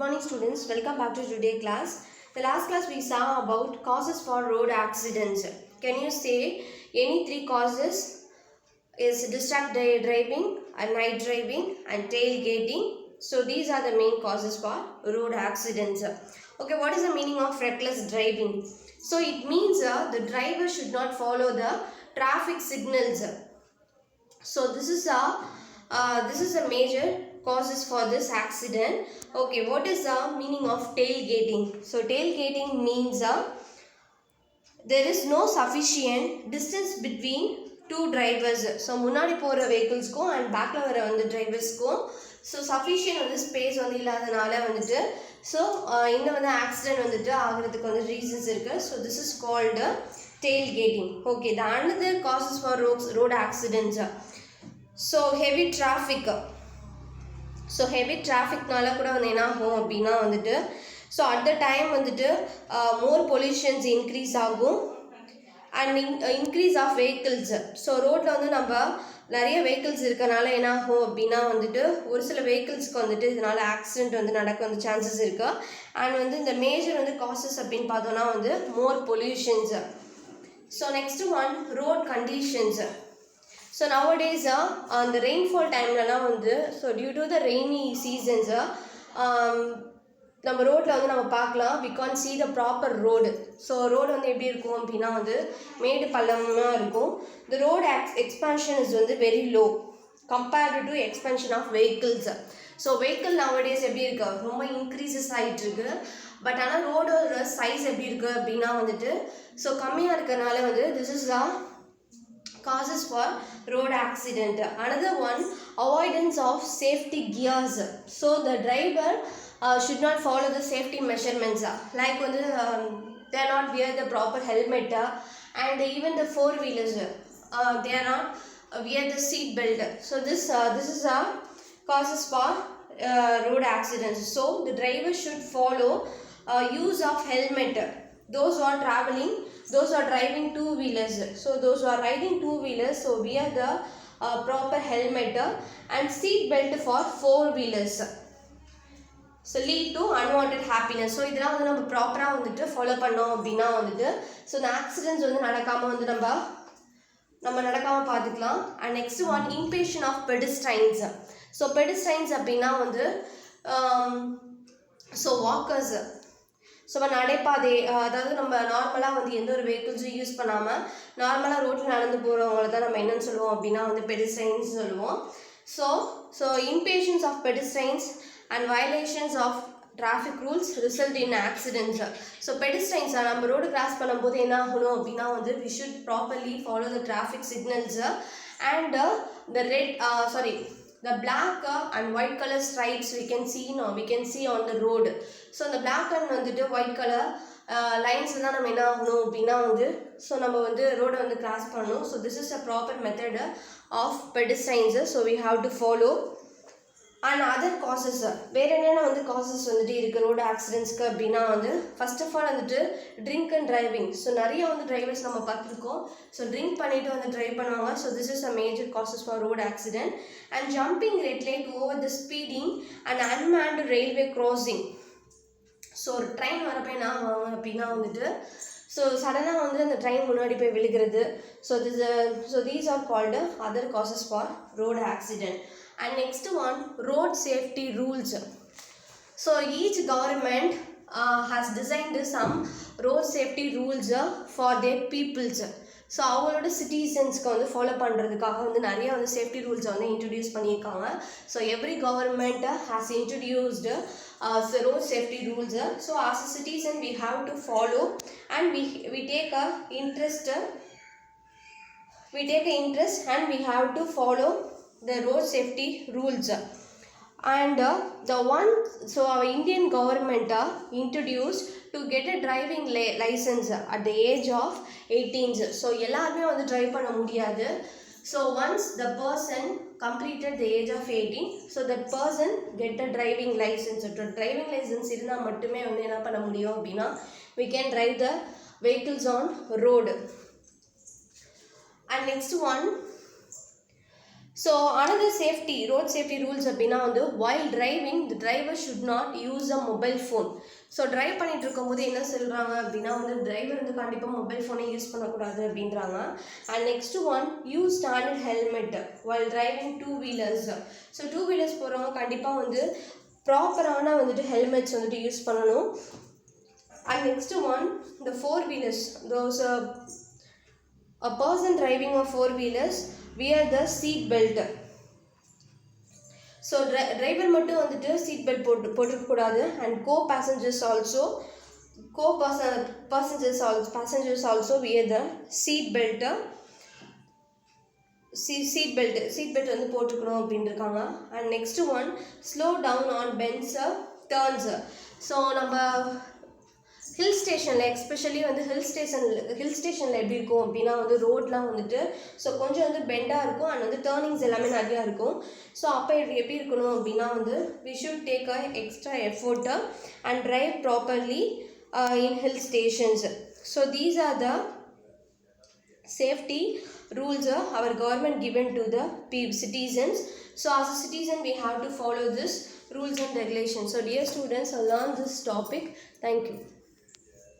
morning students, welcome back to today's class. The last class we saw about causes for road accidents. Can you say any three causes is distracted driving and night driving and tailgating? So these are the main causes for road accidents. Okay, what is the meaning of reckless driving? So it means the driver should not follow the traffic signals. So this is a major causes for this accident. Okay, what is the meaning of tailgating? So tailgating means there is no sufficient distance between two drivers. So முன்னாடி போற vehiclesக்கும் and backல வர வந்து driversக்கும் so sufficient வந்து space வந்து இல்லாதனால வந்துட்டு so இந்த வந்து accident வந்துட்டு ஆகிறதுக்கு வந்து reasons இருக்கு. So this is called tailgating. Okay, the another causes for road accidents. So heavy traffic. So heavy trafficனால கூட வந்து என்ன ஆகும் அப்படின்னா வந்துட்டு ஸோ அட் த டைம் வந்துட்டு மோர் பொல்யூஷன்ஸ் இன்க்ரீஸ் ஆகும் and increase of vehicles. So ரோட்டில் வந்து நம்ம நிறைய வெஹிக்கிள்ஸ் இருக்கனால என்ன ஆகும் அப்படின்னா வந்துட்டு ஒரு சில வெஹிக்கிள்ஸ்க்கு வந்துட்டு இதனால் ஆக்சிடென்ட் வந்து நடக்க வந்து சான்சஸ் இருக்குது. அண்ட் வந்து இந்த மேஜர் வந்து காசஸ் அப்படின்னு பார்த்தோன்னா வந்து more pollutions. So next one road conditions. So nowadays the rainfall time லாம் வந்து so due to the rainy seasons நம்ம ரோட்டில் வந்து நம்ம பார்க்கலாம் we can't see the proper road. So road வந்து எப்படி இருக்கும் அப்படின்னா வந்து மேடு பள்ளமாக இருக்கும். the road expansion is வந்து very low compared to expansion of vehicles. So vehicle nowadays எப்படி இருக்கு ரொம்ப இன்க்ரீசஸ் ஆகிட்டு இருக்கு. பட் ஆனால் ரோடோட சைஸ் எப்படி இருக்குது அப்படின்னா வந்துட்டு ஸோ கம்மியாக இருக்கிறனால வந்து this is the causes for road accident. Another one, avoidance of safety gears. So the driver should not follow the safety measurements. Like when they are not wear the proper helmet and even the four wheelers they are not wear the seat belt. So this is causes for road accidents. So the driver should follow use of helmet. Those who are traveling, those who are driving two-wheelers, so those who are riding two-wheelers, so wear the proper helmet and seat belt for four-wheelers. So lead to unwanted happiness. So இதெல்லாம் வந்து நம்ம ப்ராப்பராக வந்துட்டு follow பண்ணோம் அப்படின்னா வந்துட்டு so இந்த accidents வந்து நடக்காமல் வந்து நம்ம நடக்காமல் பார்த்துக்கலாம். And next one impatient of pedestrians. So pedestrians அப்படின்னா வந்து ஸோ வாக்கர்ஸ். ஸோ நடைபாதை அதாவது நம்ம நார்மலாக வந்து எந்த ஒரு வெஹிக்கிள்ஸும் யூஸ் பண்ணாமல் நார்மலாக ரோட்டில் நடந்து போகிறவங்கள தான் நம்ம என்னென்னு சொல்லுவோம் அப்படின்னா வந்து பெடிஸ்ட்ரைன்ஸ் சொல்லுவோம். So impatience of pedestrians and violations of traffic rules result in accidents. So pedestrians நம்ம ரோடு கிராஸ் பண்ணும்போது என்ன ஆகணும் அப்படின்னா வந்து we should properly follow the traffic signals and the black and white color stripes we can see on the road. So the black and வந்துட்டு white color lines தான் நம்ம என்ன ஆகணும் அப்படின்னா வந்து ஸோ நம்ம வந்து ரோடை வந்து கிராஸ் பண்ணணும். So this is a proper method of pedestrians. So we have to follow. And other causes வேறு என்னென்ன வந்து காசஸ் வந்துட்டு இருக்குது ரோடு ஆக்சிடென்ட்ஸ்க்கு அப்படின்னா வந்து ஃபர்ஸ்ட் ஆஃப் ஆல் வந்துட்டு ட்ரிங்க் அண்ட் டிரைவிங். ஸோ நிறைய வந்து டிரைவர்ஸ் நம்ம பார்த்துருக்கோம் ஸோ ட்ரிங்க் பண்ணிவிட்டு வந்து ட்ரைவ் பண்ணுவாங்க. So this is a major causes for road accident. And jumping red light over the speeding and unmanned railway crossing. So ஒரு train வரப்போ என்ன ஆகுவாங்க அப்படின்னா வந்துட்டு ஸோ சடனாக வந்து அந்த ட்ரெயின் முன்னாடி போய் விழுகிறது. So these are called other causes for road accident. And next one, road safety rules. So each government has designed some road safety rules for their peoples. So அவங்களோட சிட்டிசன்ஸ்க்கு வந்து ஃபாலோ பண்ணுறதுக்காக வந்து நிறைய வந்து சேஃப்டி ரூல்ஸை வந்து இன்ட்ரடியூஸ் பண்ணியிருக்காங்க. So every government has introduced road safety rules. So as a citizen we have to follow and we take a interest and we have to follow the road safety rules. And so our Indian government introduced to get a driving license at the age of 18. So எல்லாருமே வந்து drive பண்ண முடியாது. So once the person completed the age of 18, so that person get a driving license. Driving license இருந்தால் மட்டுமே வந்து என்ன பண்ண முடியும் அப்படின்னா we can drive the vehicles on road. And next one, So another safety, road safety rules அப்படின்னா வந்து while driving the driver should not use a mobile phone. So drive பண்ணிட்டு இருக்கும்போது என்ன சொல்கிறாங்க அப்படின்னா வந்து டிரைவர் வந்து கண்டிப்பாக மொபைல் ஃபோனை யூஸ் பண்ணக்கூடாது அப்படின்றாங்க. And next one, use standard helmet while driving two wheelers. So two wheelers போகிறவங்க கண்டிப்பாக வந்து ப்ராப்பரான வந்துட்டு ஹெல்மெட்ஸ் வந்துட்டு யூஸ் பண்ணணும். And next one, the four wheelers, those a person driving a four wheelers wear the seat belt. So driver மட்டும் வந்துட்டு seat belt போட்டிருக்கக்கூடாது. And passengers also wear the seat belt. Seat belt வந்து போட்டுக்கணும் அப்படின்னு இருக்காங்க. And next one, slow down on bends turns. So நம்ம hill ஸ்டேஷனில் especially வந்து ஹில் ஸ்டேஷனில் எப்படி இருக்கும் அப்படின்னா வந்து ரோட்லாம் வந்துட்டு ஸோ கொஞ்சம் வந்து பெண்டாக இருக்கும் அண்ட் வந்து டேர்னிங்ஸ் எல்லாமே நிறையா இருக்கும். ஸோ அப்போ எப்படி இருக்கணும் அப்படின்னா வந்து we should take a extra effort and drive properly in hill stations. So these are the safety rules our government given to the citizens. So as a citizen we have to follow this rules and regulations. So dear students, learn this topic. Thank you.